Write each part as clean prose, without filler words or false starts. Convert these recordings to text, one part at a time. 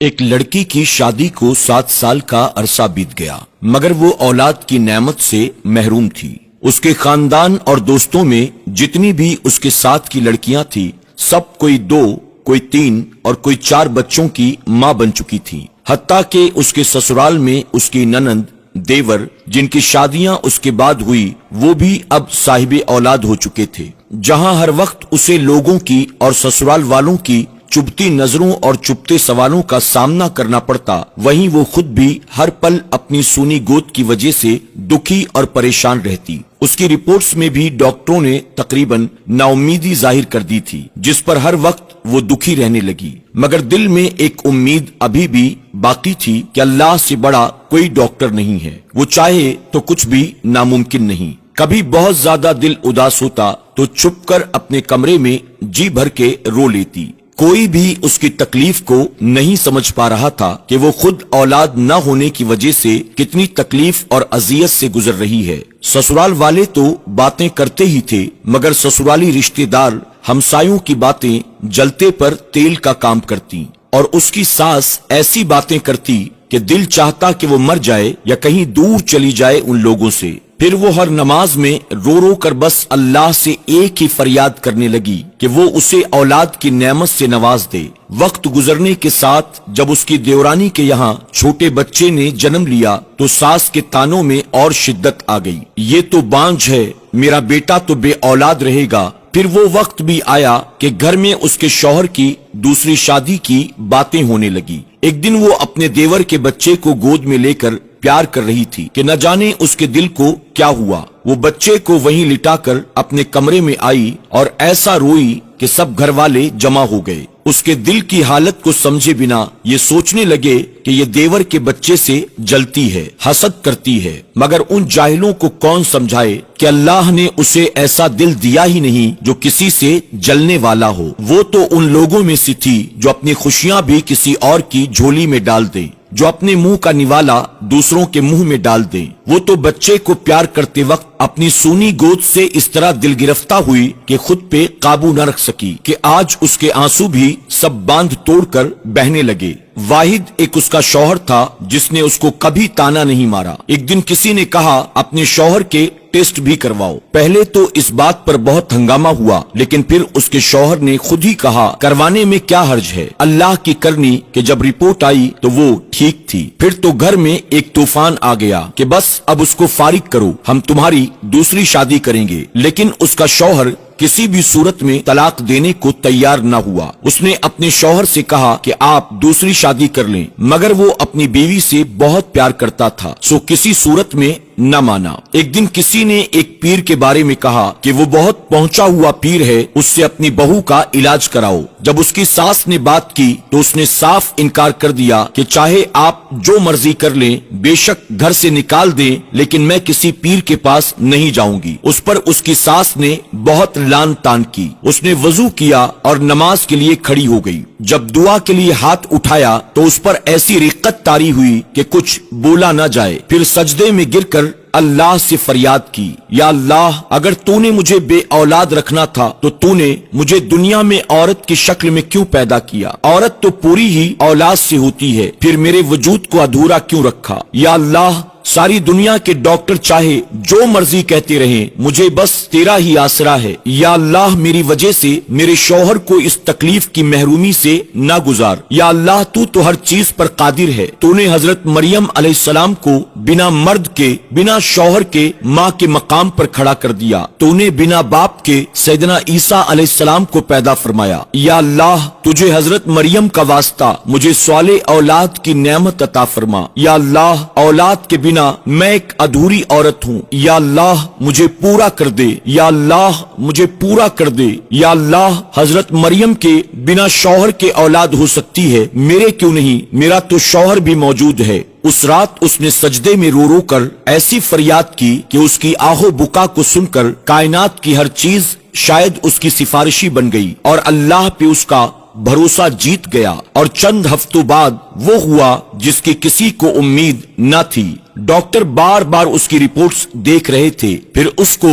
ایک لڑکی کی شادی کو 7 سال کا عرصہ بیت گیا، مگر وہ اولاد کی نعمت سے محروم تھی۔ اس کے خاندان اور دوستوں میں جتنی بھی اس کے ساتھ کی لڑکیاں تھی، سب کوئی 2، کوئی 3 اور کوئی 4 بچوں کی ماں بن چکی تھی۔ حتیٰ کہ اس کے سسرال میں اس کی ننند، دیور، جن کی شادیاں اس کے بعد ہوئی، وہ بھی اب صاحب اولاد ہو چکے تھے۔ جہاں ہر وقت اسے لوگوں کی اور سسرال والوں کی چبھتی نظروں اور چبھتے سوالوں کا سامنا کرنا پڑتا، وہیں وہ خود بھی ہر پل اپنی سونی گود کی وجہ سے دکھی اور پریشان رہتی۔ اس کی رپورٹس میں بھی ڈاکٹروں نے تقریباً نا امیدی ظاہر کر دی تھی، جس پر ہر وقت وہ دکھی رہنے لگی۔ مگر دل میں ایک امید ابھی بھی باقی تھی کہ اللہ سے بڑا کوئی ڈاکٹر نہیں ہے، وہ چاہے تو کچھ بھی ناممکن نہیں۔ کبھی بہت زیادہ دل اداس ہوتا تو چھپ کر اپنے کمرے میں جی بھر کے رو لیتی۔ کوئی بھی اس کی تکلیف کو نہیں سمجھ پا رہا تھا کہ وہ خود اولاد نہ ہونے کی وجہ سے کتنی تکلیف اور اذیت سے گزر رہی ہے۔ سسرال والے تو باتیں کرتے ہی تھے، مگر سسرالی رشتے دار ہمسایوں کی باتیں جلتے پر تیل کا کام کرتی، اور اس کی ساس ایسی باتیں کرتی کہ دل چاہتا کہ وہ مر جائے یا کہیں دور چلی جائے ان لوگوں سے۔ پھر وہ ہر نماز میں رو رو کر بس اللہ سے ایک ہی فریاد کرنے لگی کہ وہ اسے اولاد کی نعمت سے نواز دے۔ وقت گزرنے کے ساتھ جب اس کی دیورانی کے یہاں چھوٹے بچے نے جنم لیا تو ساس کے تانوں میں اور شدت آ گئی۔ یہ تو بانجھ ہے، میرا بیٹا تو بے اولاد رہے گا۔ پھر وہ وقت بھی آیا کہ گھر میں اس کے شوہر کی دوسری شادی کی باتیں ہونے لگی۔ ایک دن وہ اپنے دیور کے بچے کو گود میں لے کر پیار کر رہی تھی کہ نہ جانے اس کے دل کو کیا ہوا۔ وہ بچے کو وہیں لٹا کر اپنے کمرے میں آئی اور ایسا روئی کہ سب گھر والے جمع ہو گئے۔ اس کے دل کی حالت کو سمجھے بنا یہ سوچنے لگے کہ یہ دیور کے بچے سے جلتی ہے، حسد کرتی ہے، مگر ان جاہلوں کو کون سمجھائے کہ اللہ نے اسے ایسا دل دیا ہی نہیں جو کسی سے جلنے والا ہو۔ وہ تو ان لوگوں میں سے تھی جو اپنی خوشیاں بھی کسی اور کی جھولی میں ڈال دے، جو اپنے منہ کا نوالا دوسروں کے منہ میں ڈال دیں۔ وہ تو بچے کو پیار کرتے وقت اپنی سونی گود سے اس طرح دل گرفتہ ہوئی کہ خود پہ قابو نہ رکھ سکی کہ آج اس کے آنسو بھی سب باندھ توڑ کر بہنے لگے۔ واحد ایک اس کا شوہر تھا جس نے اس کو کبھی تانا نہیں مارا۔ ایک دن کسی نے کہا اپنے شوہر کے ٹیسٹ بھی کرواؤ۔ پہلے تو اس بات پر بہت ہنگامہ ہوا، لیکن پھر اس کے شوہر نے خود ہی کہا کروانے میں کیا حرج ہے، اللہ کی کرنی کہ جب رپورٹ آئی تو وہ ٹھیک تھی۔ پھر تو گھر میں ایک طوفان آ گیا کہ بس اب اس کو فارغ کرو، ہم تمہاری دوسری شادی کریں گے۔ لیکن اس کا شوہر کسی بھی صورت میں طلاق دینے کو تیار نہ ہوا۔ اس نے اپنے شوہر سے کہا کہ آپ دوسری شادی کر لیں، مگر وہ اپنی بیوی سے بہت پیار کرتا تھا، سو کسی صورت میں نہ مانا۔ ایک دن کسی نے ایک پیر کے بارے میں کہا کہ وہ بہت پہنچا ہوا پیر ہے، اس سے اپنی بہو کا علاج کراؤ۔ جب اس کی ساس نے بات کی تو اس نے صاف انکار کر دیا کہ چاہے آپ جو مرضی کر لیں، بے شک گھر سے نکال دیں، لیکن میں کسی پیر کے پاس نہیں جاؤں گی۔ اس پر اس کی ساس نے بہت لان تان کی۔ اس نے وضو کیا اور نماز کے لیے کھڑی ہو گئی۔ جب دعا کے لیے ہاتھ اٹھایا تو اس پر ایسی رقت طاری ہوئی کہ کچھ بولا نہ جائے۔ پھر سجدے میں گر کر اللہ سے فریاد کی، یا اللہ، اگر تو نے مجھے بے اولاد رکھنا تھا تو تو نے مجھے دنیا میں عورت کی شکل میں کیوں پیدا کیا؟ عورت تو پوری ہی اولاد سے ہوتی ہے، پھر میرے وجود کو ادھورا کیوں رکھا؟ یا اللہ، ساری دنیا کے ڈاکٹر چاہے جو مرضی کہتے رہیں، مجھے بس تیرا ہی آسرا ہے۔ یا اللہ، میری وجہ سے میرے شوہر کو اس تکلیف کی محرومی سے نہ گزار۔ یا اللہ، تو ہر چیز پر قادر ہے۔ تو نے حضرت مریم علیہ السلام کو بنا مرد کے، بنا شوہر کے ماں کے مقام پر کھڑا کر دیا۔ تو نے بنا باپ کے سیدنا عیسیٰ علیہ السلام کو پیدا فرمایا۔ یا اللہ، تجھے حضرت مریم کا واسطہ مجھے صالح اولاد کی نعمت عطا فرما۔ یا اللہ، اولاد کے بنا میں ایک ادھوری عورت ہوں، یا اللہ مجھے پورا کر دے۔ یا اللہ مجھے پورا کر دے۔ یا اللہ، حضرت مریم کے بنا شوہر کے اولاد ہو سکتی ہے، میرے کیوں نہیں؟ میرا تو شوہر بھی موجود ہے۔ اس رات اس نے سجدے میں رو رو کر ایسی فریاد کی کہ اس کی آہو بکا کو سن کر کائنات کی ہر چیز شاید اس کی سفارشی بن گئی اور اللہ پہ اس کا بھروسہ جیت گیا، اور چند ہفتوں بعد وہ ہوا جس کی کسی کو امید نہ تھی۔ ڈاکٹر بار بار اس کی رپورٹس دیکھ رہے تھے۔ پھر اس کو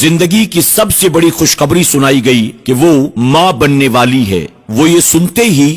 زندگی کی سب سے بڑی خوشخبری سنائی گئی کہ وہ ماں بننے والی ہے۔ وہ یہ سنتے ہی